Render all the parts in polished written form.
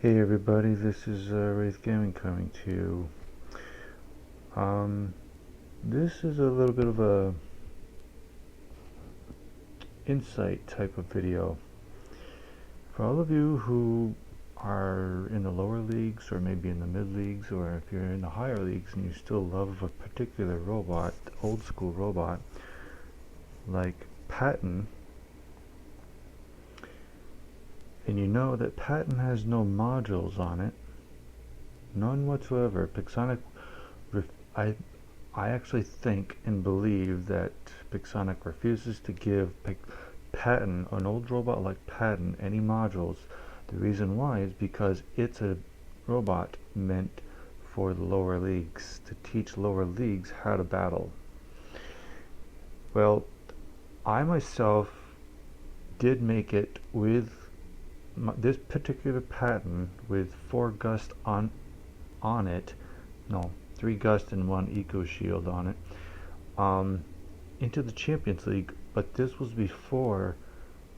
Hey everybody, this is Wraith Gaming coming to you. This is a little bit of a insight type of video. For all of you who are in the lower leagues or maybe in the mid leagues, or if you're in the higher leagues and you still love a particular robot, old school robot, like Patton, and you know that Patton has no modules on it, none whatsoever. Pixonic, I actually think and believe that Pixonic refuses to give Patton, an old robot like Patton, any modules. The reason why is because it's a robot meant for the lower leagues, to teach lower leagues how to battle. Well, I myself did make it with this particular Patton with 4 gust on it. No, 3 gust and 1 eco shield on it, into the Champions League, but this was before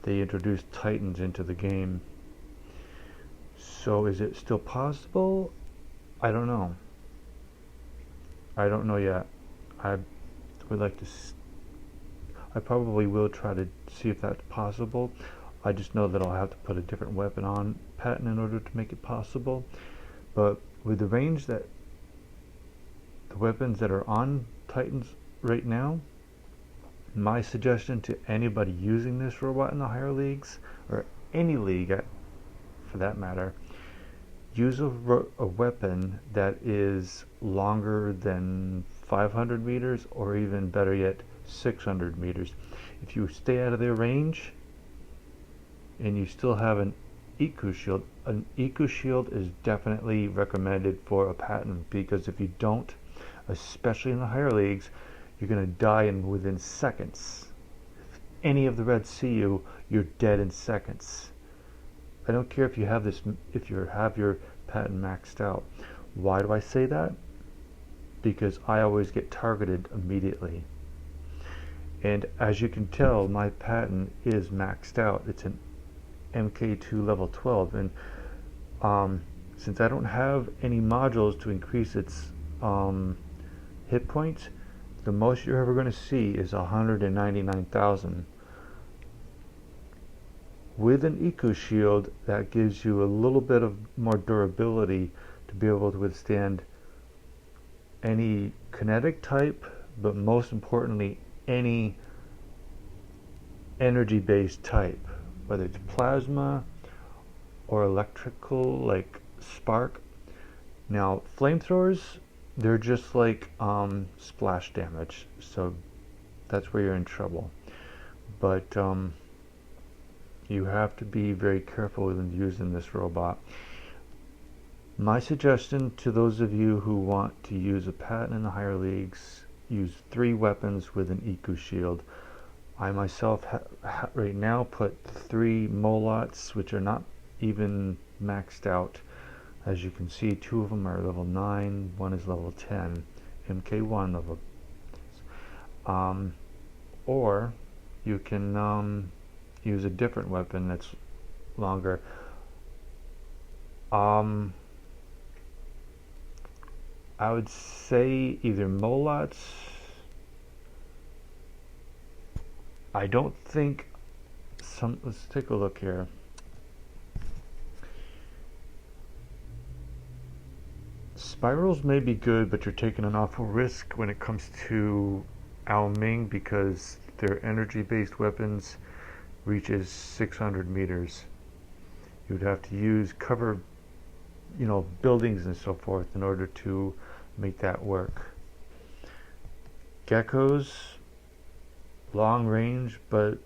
they introduced Titans into the game. So is it still possible? I don't know. I don't know yet. I would like to I probably will try to see if that's possible. I just know that I'll have to put a different weapon on Patton in order to make it possible. But with the range that the weapons that are on Titans right now, my suggestion to anybody using this robot in the higher leagues, or any league for that matter, use a weapon that is longer than 500 meters, or even better yet 600 meters. If you stay out of their range and you still have an eco shield is definitely recommended for a Patton, because if you don't, especially in the higher leagues, you're going to die within seconds. If any of the Reds see you, you're dead in seconds. I don't care if you have your Patton maxed out. Why do I say that? Because I always get targeted immediately. And as you can tell, my Patton is maxed out. It's an MK2 level 12, and since I don't have any modules to increase its hit points, the most you're ever going to see is 199,000. With an eco shield, that gives you a little bit of more durability to be able to withstand any kinetic type, but most importantly, any energy based type, whether it's plasma or electrical like spark. Now flamethrowers, they're just like splash damage, so that's where you're in trouble. But you have to be very careful when using this robot. My suggestion to those of you who want to use a Patton in the higher leagues, use 3 weapons with an eco shield. I myself right now put 3 Molots, which are not even maxed out. As you can see, 2 of them are level 9, 1 is level 10, MK1 level. Or you can use a different weapon that's longer. I would say either Molots. I don't think let's take a look here. Spirals may be good, but you're taking an awful risk when it comes to Ao Ming, because their energy-based weapons reaches 600 meters. You would have to use cover, buildings and so forth in order to make that work. Geckos, long range, but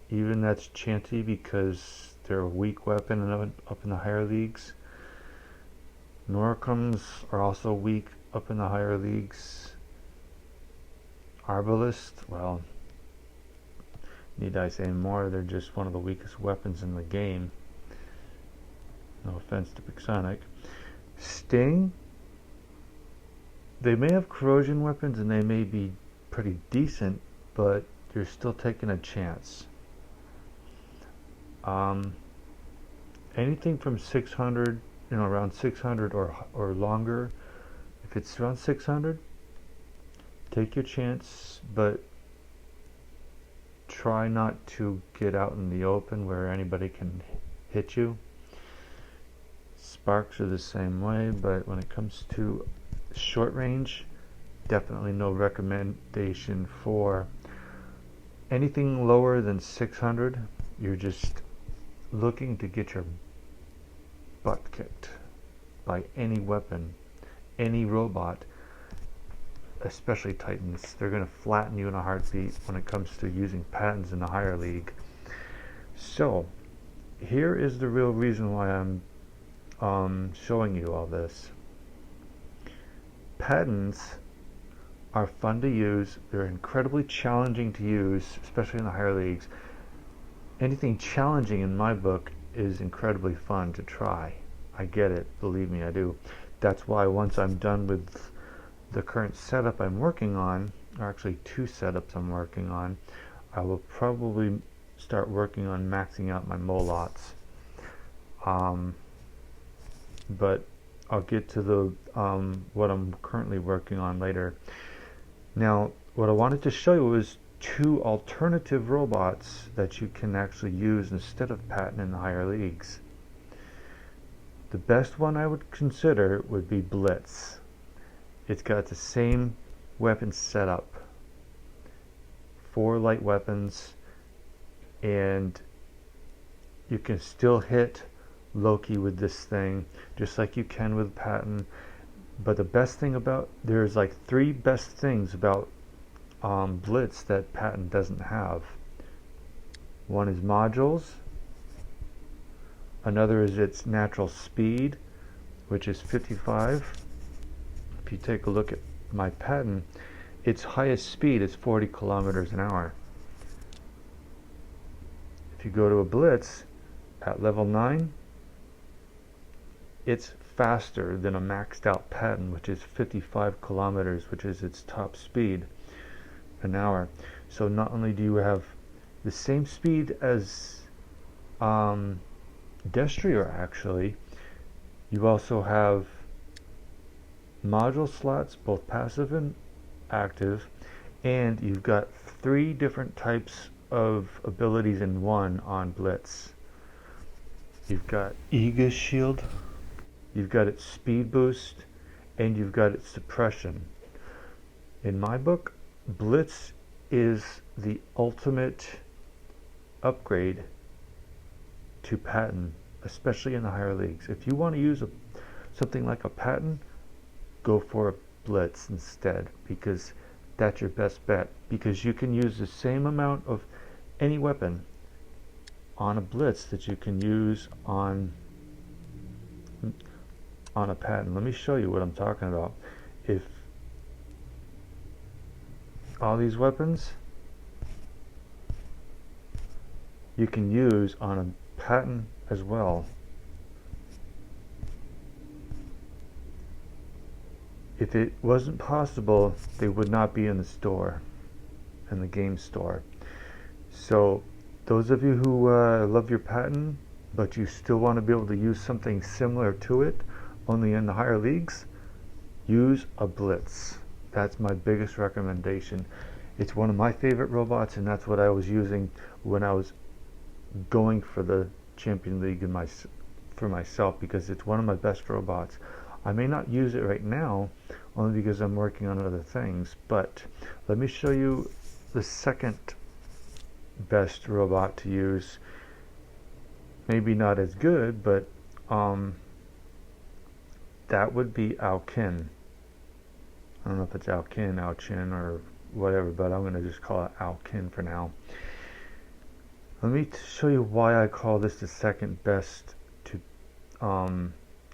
even that's chancy because they're a weak weapon up in the higher leagues. Norcoms are also weak up in the higher leagues. Arbalist, well, need I say more? They're just one of the weakest weapons in the game. No offense to Pixonic. Sting, they may have corrosion weapons and they may be pretty decent, but you're still taking a chance. Anything from 600 around 600 or longer. If it's around 600, take your chance, but try not to get out in the open where anybody can hit you. Sparks are the same way, but when it comes to short range, definitely no recommendation for anything lower than 600. You're just looking to get your butt kicked by any weapon, any robot, especially Titans. They're going to flatten you in a heartbeat when it comes to using patterns in the higher league. So here is the real reason why I'm showing you all this. Patterns are fun to use. They're incredibly challenging to use, especially in the higher leagues. Anything challenging in my book is incredibly fun to try. I get it, believe me, I do. That's why once I'm done with the current setup I'm working on, or actually 2 setups I'm working on, I will probably start working on maxing out my molots. But I'll get to the what I'm currently working on later. Now, what I wanted to show you was 2 alternative robots that you can actually use instead of Patton in the higher leagues. The best one I would consider would be Blitz. It's got the same weapon setup, 4 light weapons, and you can still hit Loki with this thing just like you can with Patton. But the best thing about, there's like 3 best things about Blitz that Patton doesn't have. One is modules, another is its natural speed, which is 55. If you take a look at my Patton, its highest speed is 40 kilometers an hour. If you go to a Blitz at level 9, it's faster than a maxed out Patton, which is 55 kilometers, which is its top speed an hour. So not only do you have the same speed as Destrier, actually, you also have module slots, both passive and active, and you've got 3 different types of abilities in one on Blitz. You've got Aegis Shield, you've got its speed boost, and you've got its suppression. In my book, Blitz is the ultimate upgrade to Patton, especially in the higher leagues. If you want to use something like a Patton, go for a Blitz instead, because that's your best bet, because you can use the same amount of any weapon on a Blitz that you can use on a Patton. Let me show you what I'm talking about. If all these weapons you can use on a Patton as well. If it wasn't possible, they would not be in the store, in the game store. So those of you who love your Patton, but you still want to be able to use something similar to it, only in the higher leagues, use a Blitz. That's my biggest recommendation. It's one of my favorite robots, and that's what I was using when I was going for the Champion League for myself, because it's one of my best robots. I may not use it right now, only because I'm working on other things, but let me show you the second best robot to use. Maybe not as good, but that would be Alkin. I don't know if it's Alkin, Alchin, or whatever, but I'm going to just call it Alkin for now. Let me show you why I call this the second best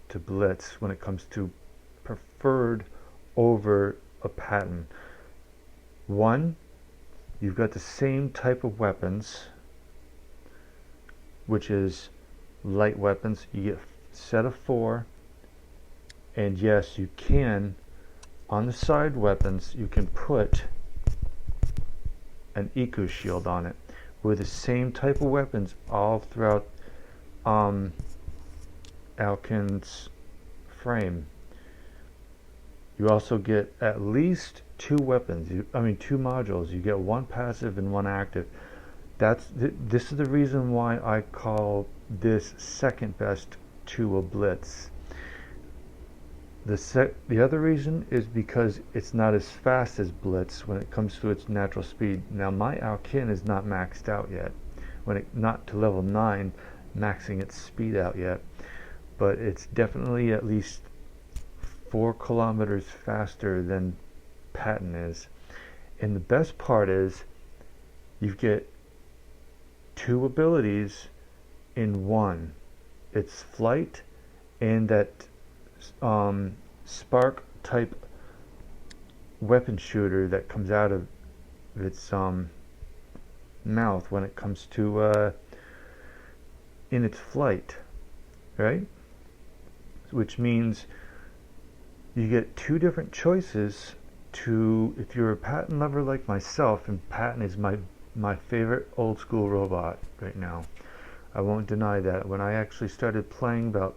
to Blitz when it comes to preferred over a Patton. One, you've got the same type of weapons, which is light weapons. You get a set of 4, and yes, you can, on the side weapons, you can put an eco shield on it with the same type of weapons all throughout Alkin's frame. You also get at least two weapons. Two modules. You get one passive and one active. This is the reason why I call this second best to a blitz. The other reason is because it's not as fast as blitz when it comes to its natural speed. Now my Alkin is not maxed out yet. Not to level 9, maxing its speed out yet, but it's definitely at least 4 kilometers faster than Patton is. And the best part is you get 2 abilities in one. It's flight and that spark type weapon shooter that comes out of its mouth when it comes to in its flight, right? Which means you get 2 different choices to, if you're a Patton lover like myself, and Patton is my favorite old school robot right now. I won't deny that. When I actually started playing about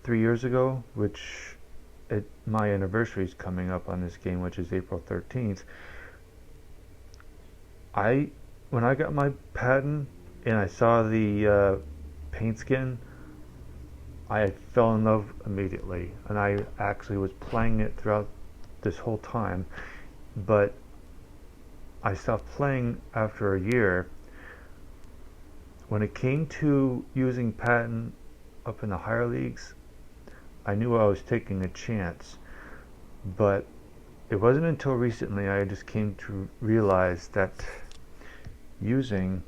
3 years ago, which my anniversary is coming up on this game, which is April 13th, when I got my Patton and I saw the paint skin, I fell in love immediately, and I actually was playing it throughout this whole time, but I stopped playing after a year. When it came to using Patton up in the higher leagues, I knew I was taking a chance, but it wasn't until recently I just came to realize that using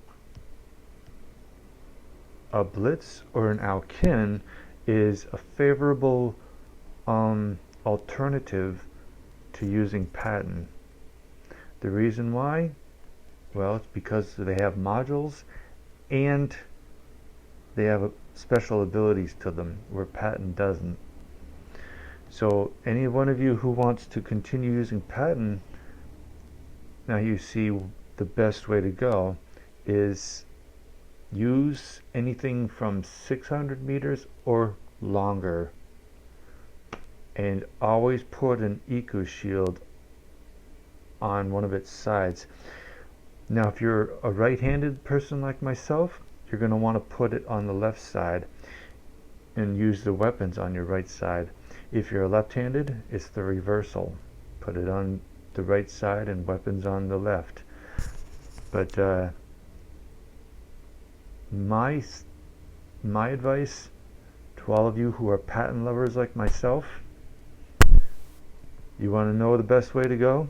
a blitz or an Alkin is a favorable alternative to using Patton. The reason why? Well, it's because they have modules and they have special abilities to them where Patton doesn't. So any one of you who wants to continue using Patton, now you see the best way to go is use anything from 600 meters or longer, and always put an eco shield on one of its sides. Now if you're a right-handed person like myself, you're going to want to put it on the left side and use the weapons on your right side. If you're left-handed, it's the reversal. Put it on the right side and weapons on the left. But my advice to all of you who are Patton lovers like myself, you want to know the best way to go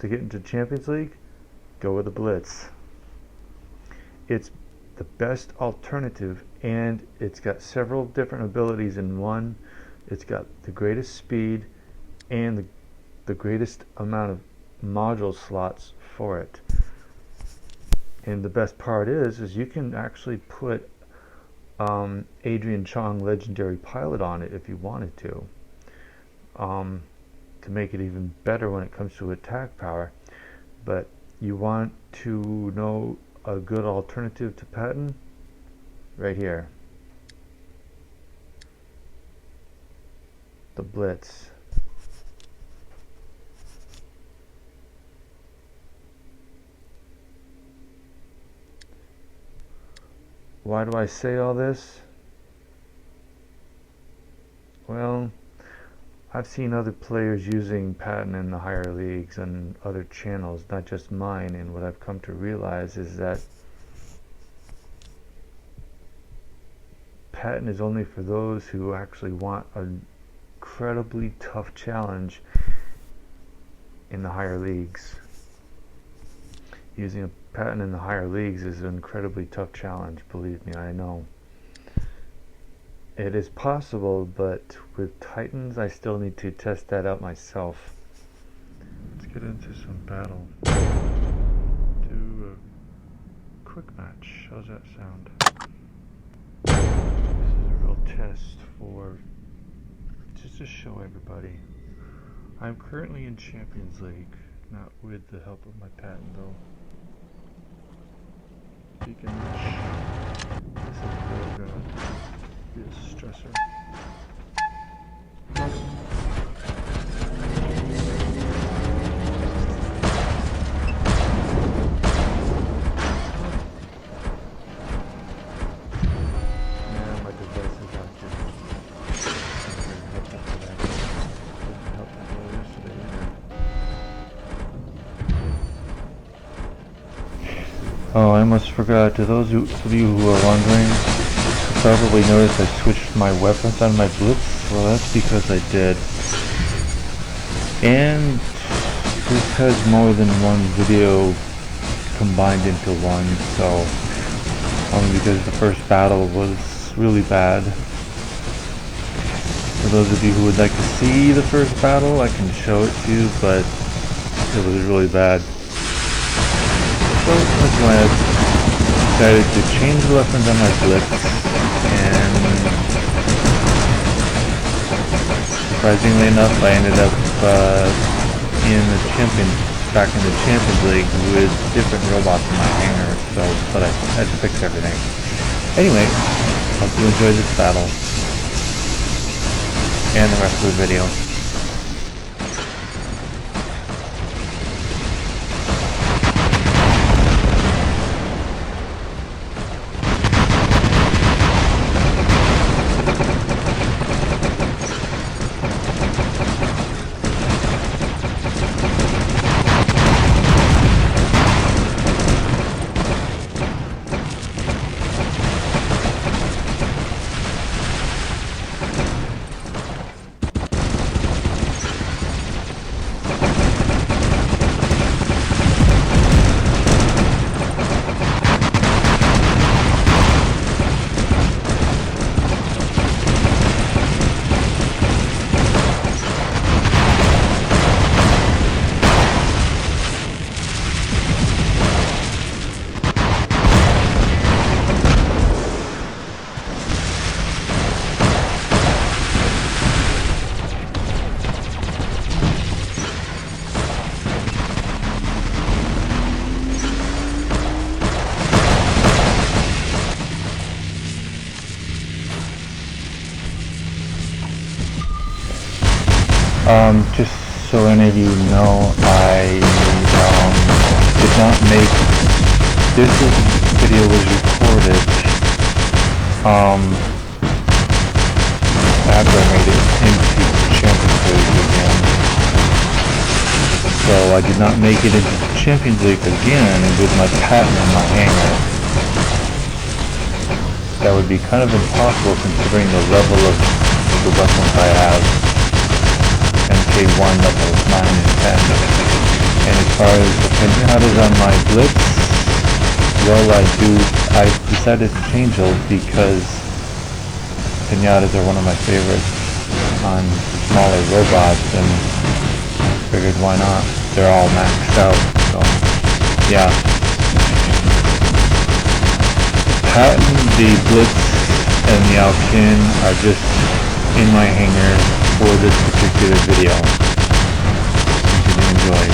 to get into Champions League? Go with the Blitz. It's the best alternative, and it's got several different abilities in one. It's got the greatest speed and the greatest amount of module slots for it. And the best part is you can actually put Adrian Chong Legendary Pilot on it if you wanted to make it even better when it comes to attack power. But you want to know a good alternative to Patton? Right here. The Blitz. Why do I say all this? Well, I've seen other players using Patton in the higher leagues and other channels, not just mine, and what I've come to realize is that Patton is only for those who actually want an incredibly tough challenge in the higher leagues. Using a Patton in the higher leagues is an incredibly tough challenge, believe me, I know. It is possible, but with Titans I still need to test that out myself. Let's get into some battle. Do a quick match. How's that sound? This is a real test for just to show everybody. I'm currently in Champions League, not with the help of my Patton though. Beacon match. This is really gonna be a stressor. Yeah, my device is active. I'm very helpful for that. Didn't help me well yesterday either. Oh, I almost forgot. To those of you who are wondering, you probably noticed I switched my weapons on my Blitz. Well, that's because I did. And this has more than one video combined into one, so because the first battle was really bad. For those of you who would like to see the first battle, I can show it to you, but it was really bad. So that's why I decided to change the weapons on my Blitz, and surprisingly enough, I ended up back in the Champions League with different robots in my hangar, but I had to fix everything. Anyway, hope you enjoyed this battle, and the rest of the video. Just so any of you know, I did not make this video was recorded after I made it into Champions League again. So I did not make it into Champions League again with my Patton in my hangar. That would be kind of impossible considering the level of the weapons I have. MK1 levels 9 and 10. And as far as the pinatas on my Blitz, well, I decided to change those because pinatas are one of my favorites on smaller robots, and figured why not? They're all maxed out, so yeah. Patton, the Blitz, and the Alkin are just in my hangar for this particular video. You can enjoy.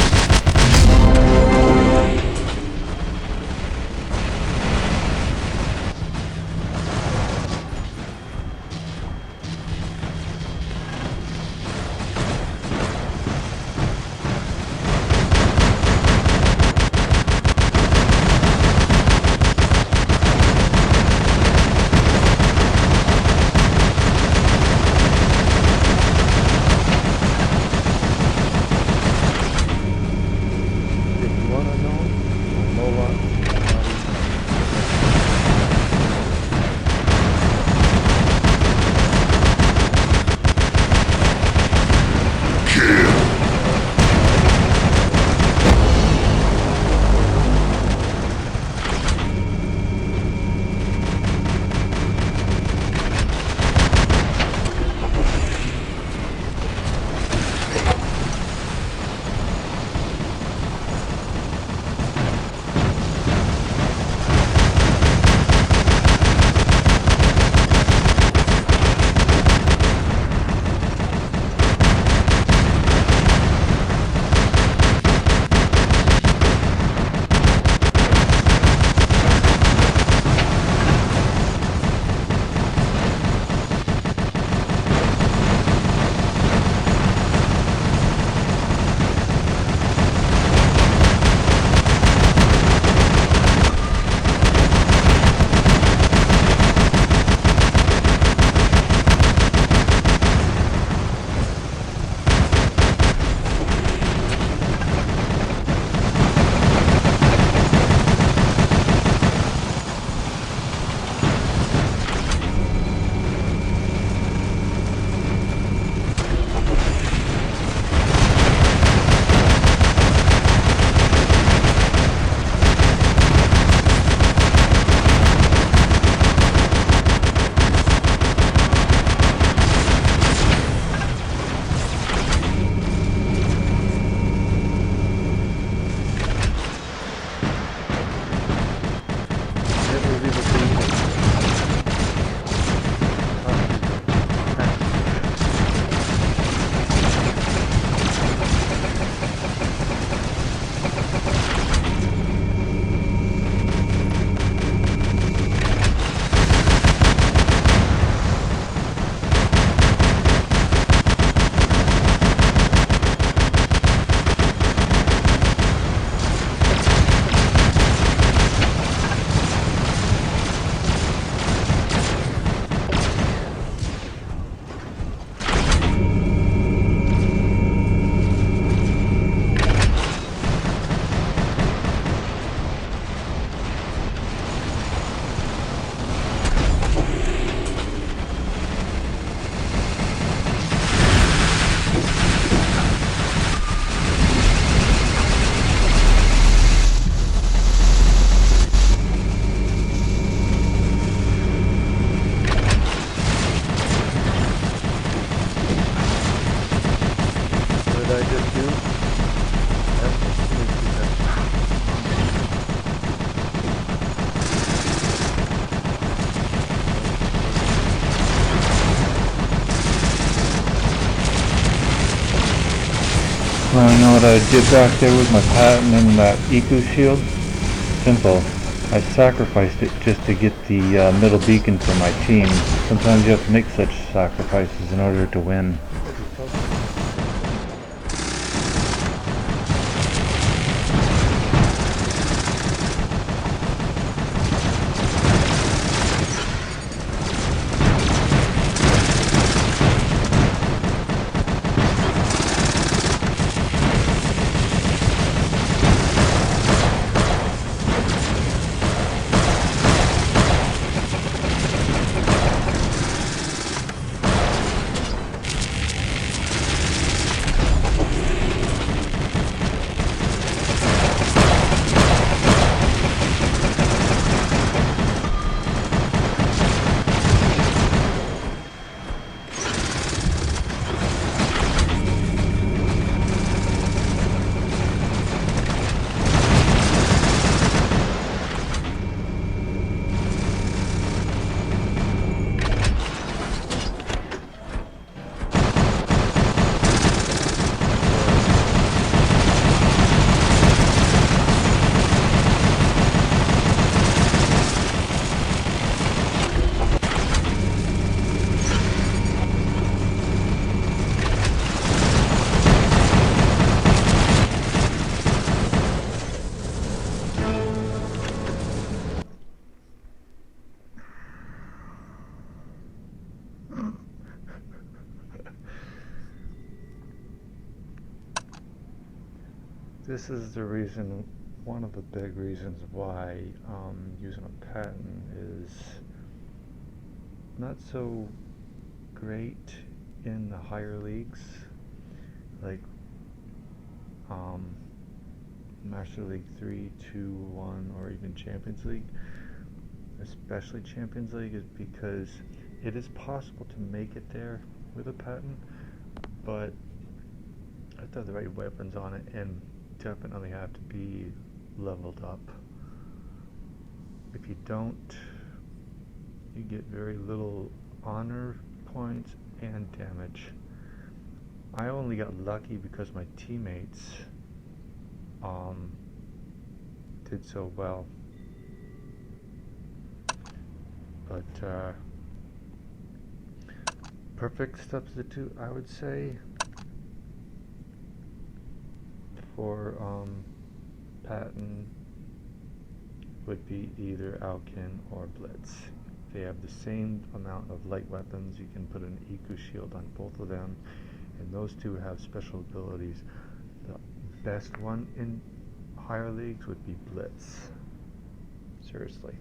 did I just do? That's basically well, you know what I did back there with my Patton and that eco shield? Simple. I sacrificed it just to get the middle beacon for my team. Sometimes you have to make such sacrifices in order to win. This is the reason, one of the big reasons why using a Patton is not so great in the higher leagues, like Master League 3, 2, 1, or even Champions League. Especially Champions League is because it is possible to make it there with a Patton, but I have to have the right weapons on it and definitely have to be leveled up. If you don't, you get very little honor points and damage. I only got lucky because my teammates did so well, but perfect substitute, I would say, for Patton would be either Alkin or Blitz. They have the same amount of light weapons. You can put an eco shield on both of them, and those two have special abilities. The best one in higher leagues would be Blitz. Seriously.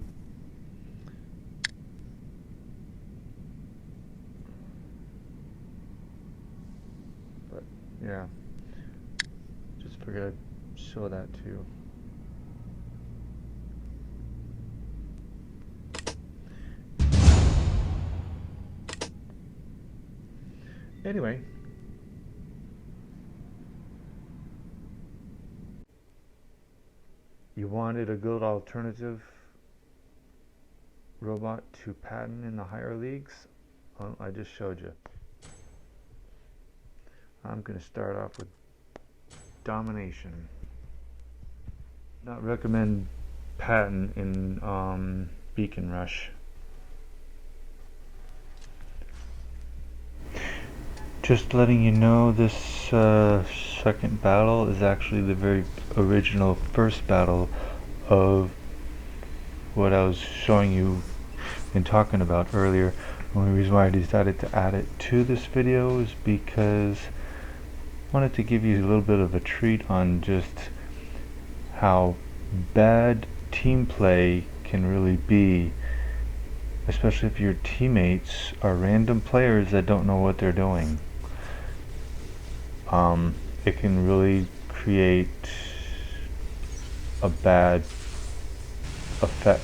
But yeah, just figured I'd show that too. Anyway, you wanted a good alternative robot to Patton in the higher leagues? Well, I just showed you. I'm going to start off with Domination. Not recommend Patton in Beacon Rush. Just letting you know, this second battle is actually the very original first battle of what I was showing you and talking about earlier. The only reason why I decided to add it to this video is because I wanted to give you a little bit of a treat on just how bad team play can really be, especially if your teammates are random players that don't know what they're doing. It can really create a bad effect.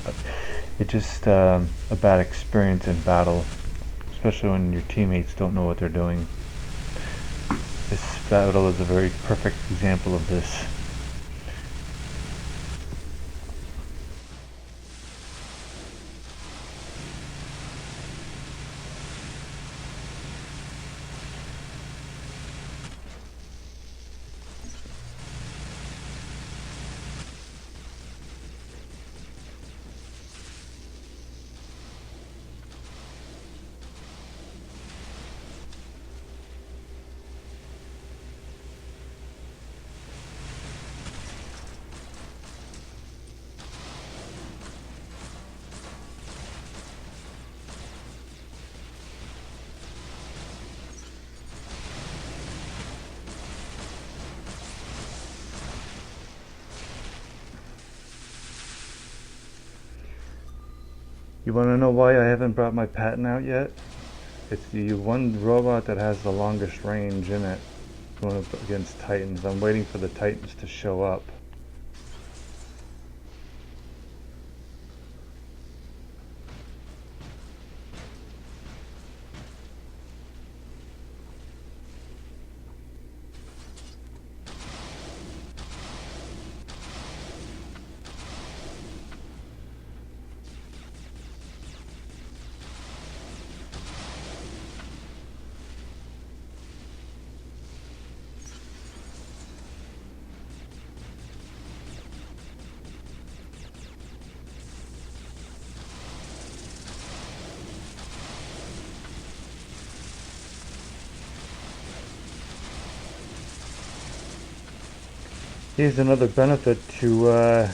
It's just a bad experience in battle, especially when your teammates don't know what they're doing. battle is a very perfect example of this. You want to know why I haven't brought my Patton out yet? It's the one robot that has the longest range in it going up against Titans. I'm waiting for the Titans to show up. Here's another benefit to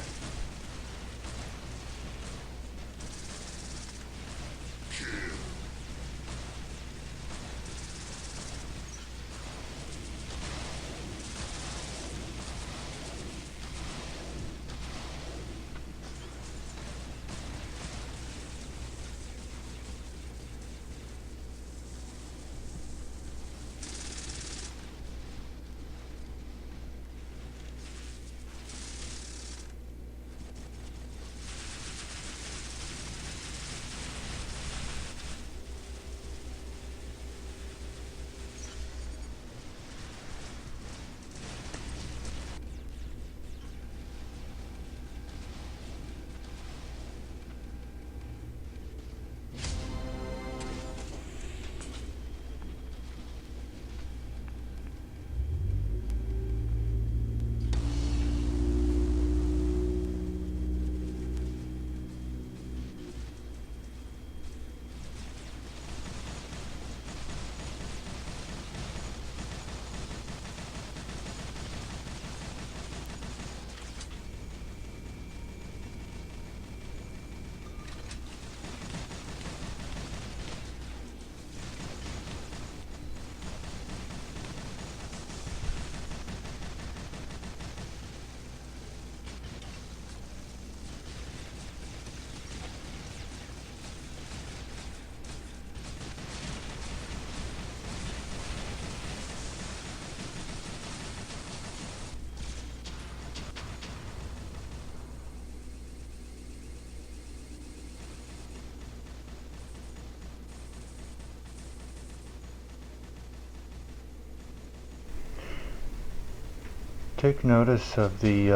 take notice of the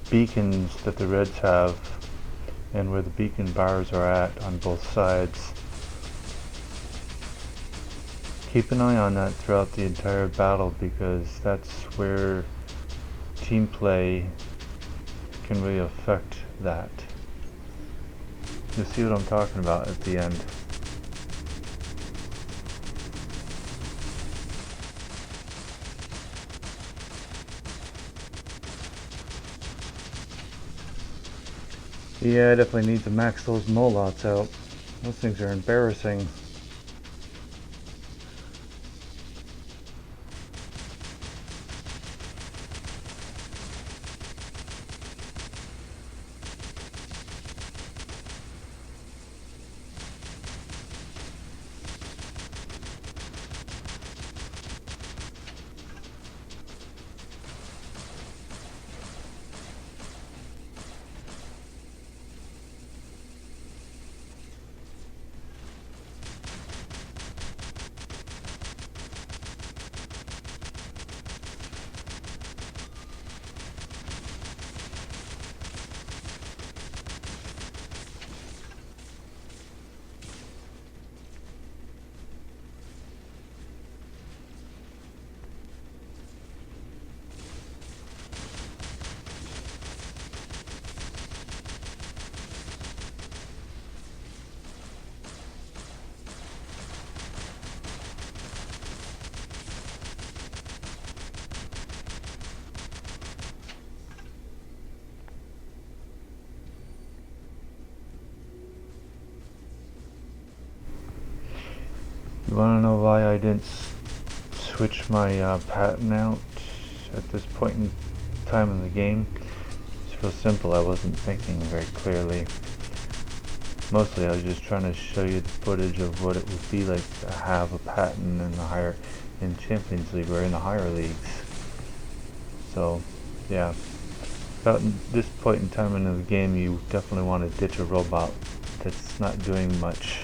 beacons that the Reds have and where the beacon bars are at on both sides. Keep an eye on that throughout the entire battle, because that's where team play can really affect that. You'll see what I'm talking about at the end. Yeah, I definitely need to max those Molots out. Those things are embarrassing. You want to know why I didn't switch my pattern out at this point in time in the game? It's real simple. I wasn't thinking very clearly. Mostly I was just trying to show you the footage of what it would be like to have a pattern in Champions League or in the higher leagues. So yeah, about this point in time in the game you definitely want to ditch a robot that's not doing much.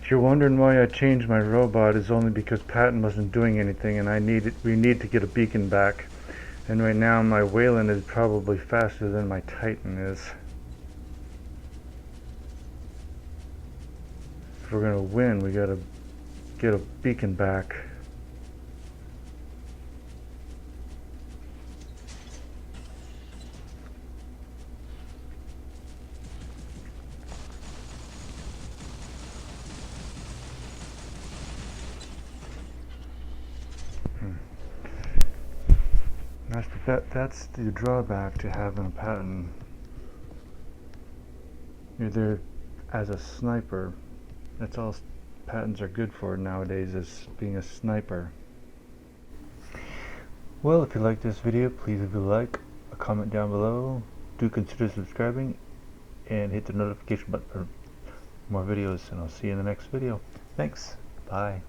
If you're wondering why I changed my robot, is only because Patton wasn't doing anything and we need to get a beacon back. And right now my Wayland is probably faster than my Titan is. If we're gonna win, we gotta get a beacon back. That's the drawback to having a Patton. You're there as a sniper. That's all Pattons are good for nowadays, is being a sniper. Well, if you like this video, please leave a like, a comment down below. Do consider subscribing and hit the notification button for more videos, and I'll see you in the next video. Thanks. Bye.